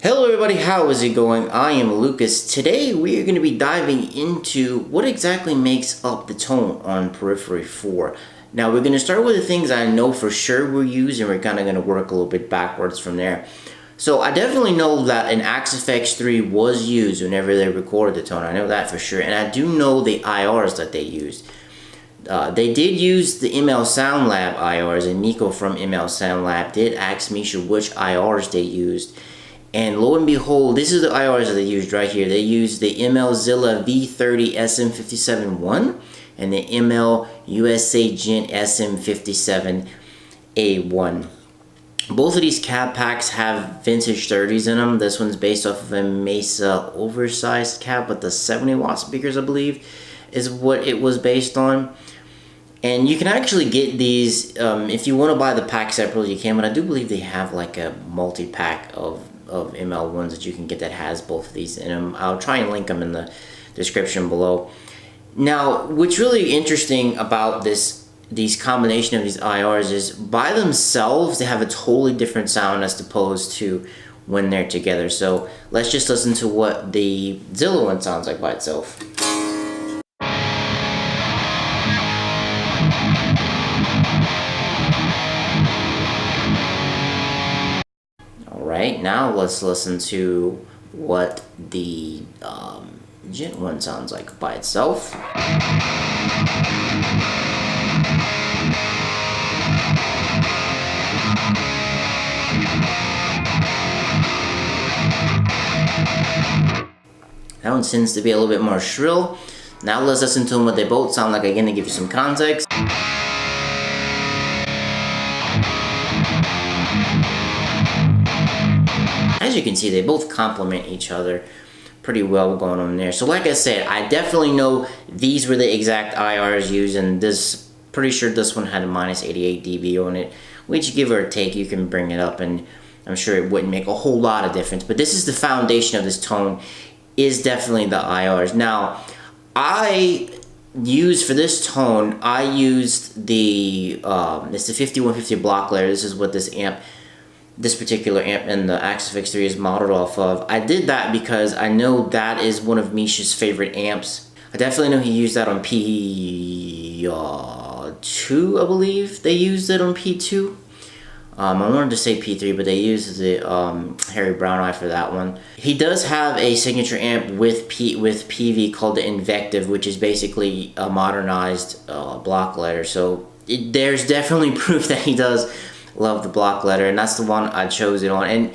Hello everybody, how is it going? I am Lucas. Today we are going to be diving into what exactly makes up the tone on Periphery 4. Now we're going to start with the things I know for sure we'll use, and we're kind of going to work a little bit backwards from there. So I definitely know that an Axe 3 was used whenever they recorded the tone. I know that for sure, and I do know the IRs that they used. They did use the ML Sound Lab IRs, and Nico from ML Sound Lab did ask Misha which IRs they used. And lo and behold, this is the IRs that they used right here. They used the MLZilla V30 SM57-1 and the ML USA Gent SM57A1. Both of these cab packs have vintage 30s in them. This one's based off of a Mesa oversized cab with the 70 watt speakers, I believe, is what it was based on. And you can actually get these, if you want to buy the pack separately, you can, but I do believe they have like a multi-pack of ML ones that you can get that has both of these in them. I'll try and link them in the description below. Now, what's really interesting about these combination of these IRs is by themselves they have a totally different sound as opposed to when they're together. So let's just listen to what the Zilla one sounds like by itself. Alright, now let's listen to what the Gent one sounds like by itself. That one tends to be a little bit more shrill. Now let's listen to what they both sound like again to give you some context. As you can see, they both complement each other pretty well going on there. So like I said, I definitely know these were the exact IRs used, and pretty sure this one had a minus 88 dB on it, which give or take, you can bring it up, and I'm sure it wouldn't make a whole lot of difference. But this is the foundation of this tone, is definitely the IRs. Now, I used for this tone, I used the, it's the 5150 block layer. This is what this particular amp in the Axe 3 is modeled off of. I did that because I know that is one of Misha's favorite amps. I definitely know he used that on P2, I believe they used it on P2. I wanted to say P3, but they used the Harry Brown Eye for that one. He does have a signature amp with PV called the Invective, which is basically a modernized block letter. So there's definitely proof that he does love the block letter, and that's the one I chose it on. And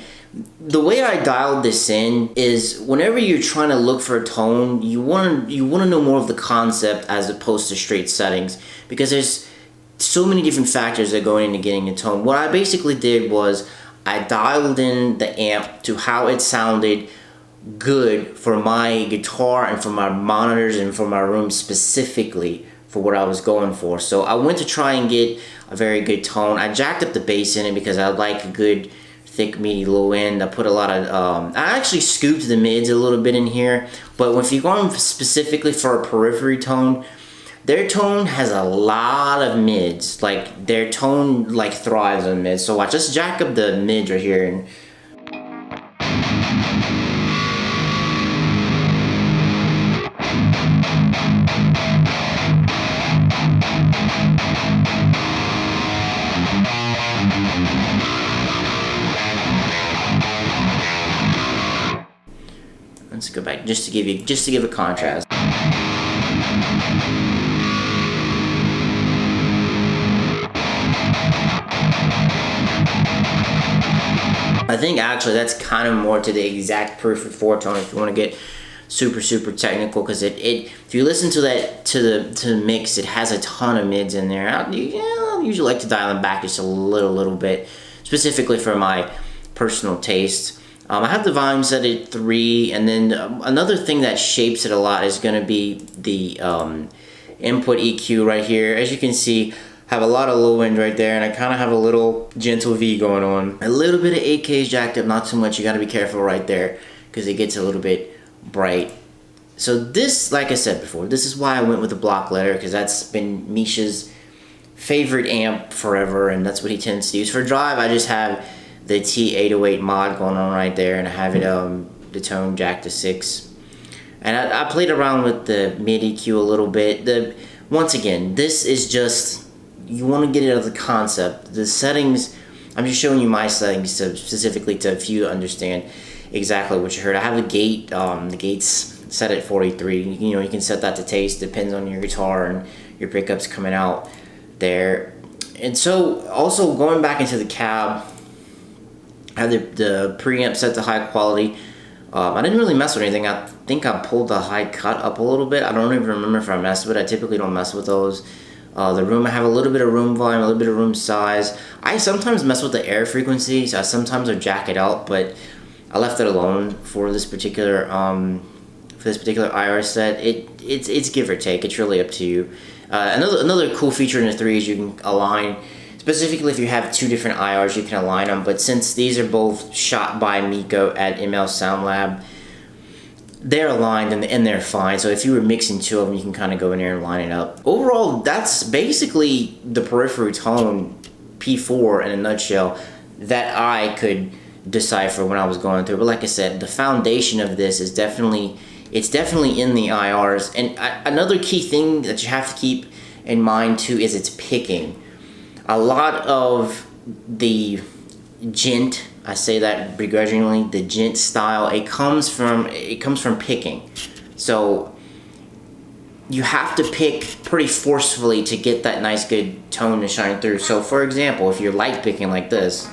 the way I dialed this in is whenever you're trying to look for a tone, you want to know more of the concept as opposed to straight settings, because there's so many different factors that go into getting a tone. What I basically did was I dialed in the amp to how it sounded good for my guitar and for my monitors and for my room specifically for what I was going for. So I went to try and get a very good tone. I jacked up the bass in it because I like a good thick meaty low end. I put a lot of I actually scooped the mids a little bit in here, but if you're going specifically for a Periphery tone, their tone has a lot of mids. Like their tone like thrives on mids. So I just jack up the mids right here and let's go back just to give a contrast. I think actually that's kind of more to the exact Periphery 4 tone if you want to get super technical, because if you listen to that to the mix, it has a ton of mids in there. I usually like to dial them back just a little bit, specifically for my personal taste. I have the volume set at 3, and then another thing that shapes it a lot is going to be the input EQ right here. As you can see, I have a lot of low end right there, and I kind of have a little gentle V going on. A little bit of 8K is jacked up, not too much. You got to be careful right there because it gets a little bit bright. So this, like I said before, this is why I went with the block letter, because that's been Misha's favorite amp forever, and that's what he tends to use. For drive, I just have the T808 mod going on right there, and I have it the tone jack to 6. And I played around with the mid EQ a little bit. Once again, this is just, you want to get it out of the concept. The settings, I'm just showing you my settings specifically to if you understand exactly what you heard. I have a gate, the gate's set at 43. You know, you can set that to taste, depends on your guitar and your pickups coming out there. And so, also going back into the cab, I have the preamp set to high quality. I didn't really mess with anything. I think I pulled the high cut up a little bit. I don't even remember if I messed with it. I typically don't mess with those. The room, I have a little bit of room volume, a little bit of room size. I sometimes mess with the air frequency, so I sometimes will jack it out, but I left it alone for this particular IR set. It's give or take. It's really up to you. Another cool feature in the 3 is you can align. Specifically, if you have 2 different IRs, you can align them. But since these are both shot by Miko at ML Sound Lab, they're aligned and they're fine. So if you were mixing 2 of them, you can kind of go in there and line it up. Overall, that's basically the Periphery tone P4 in a nutshell that I could decipher when I was going through. But like I said, the foundation of this is definitely in the IRs. And another key thing that you have to keep in mind too is its picking. A lot of the gent, I say that begrudgingly, the gent style, it comes from picking. So you have to pick pretty forcefully to get that nice good tone to shine through. So for example, if you're light picking like this,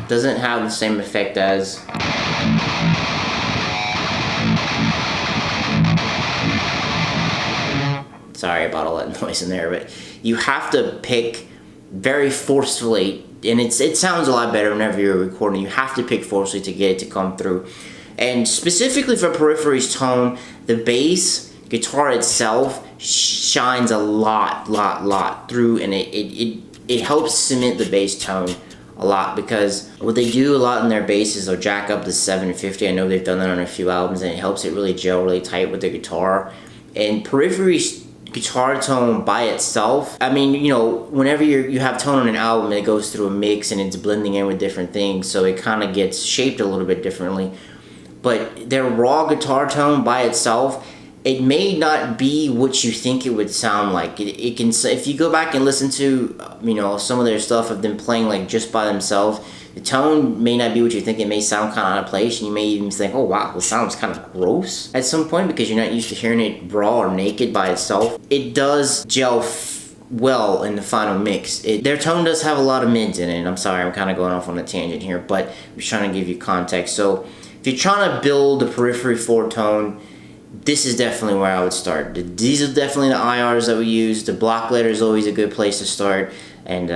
doesn't have the same effect as sorry about all that noise in there, but you have to pick very forcefully, and it sounds a lot better whenever you're recording. You have to pick forcefully to get it to come through. And specifically for Periphery's tone, the bass guitar itself shines a lot through, and it helps cement the bass tone a lot, because what they do a lot in their bass is they'll jack up the 750. I know they've done that on a few albums, and it helps it really gel really tight with the guitar. And Periphery's guitar tone by itself, I mean, you know, whenever you have tone on an album, it goes through a mix and it's blending in with different things, so it kind of gets shaped a little bit differently. But their raw guitar tone by itself, it may not be what you think it would sound like. It can, if you go back and listen to, you know, some of their stuff of them playing like just by themselves, the tone may not be what you think. It may sound kind of out of place, and you may even think, oh wow, it sounds kind of gross at some point because you're not used to hearing it raw or naked by itself. It does gel well in the final mix. Their tone does have a lot of mids in it. I'm sorry, I'm kind of going off on a tangent here, but I'm just trying to give you context. So if you're trying to build the Periphery 4 tone, this is definitely where I would start. These are definitely the IRs that we use. The block letter is always a good place to start, and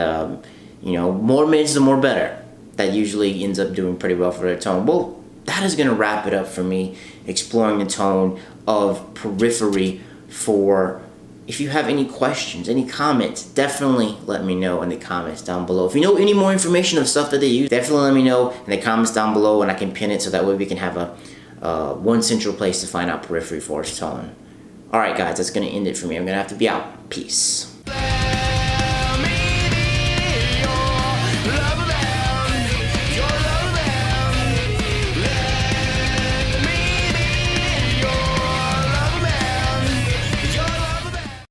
you know, more mids the more better. That usually ends up doing pretty well for their tone. Well, that is going to wrap it up for me exploring the tone of Periphery 4. If you have any questions, any comments, definitely let me know in the comments down below. If you know any more information of stuff that they use, definitely let me know in the comments down below, and I can pin it so that way we can have a one central place to find out Periphery 4's tone. Alright guys, that's going to end it for me. I'm going to have to be out. Peace.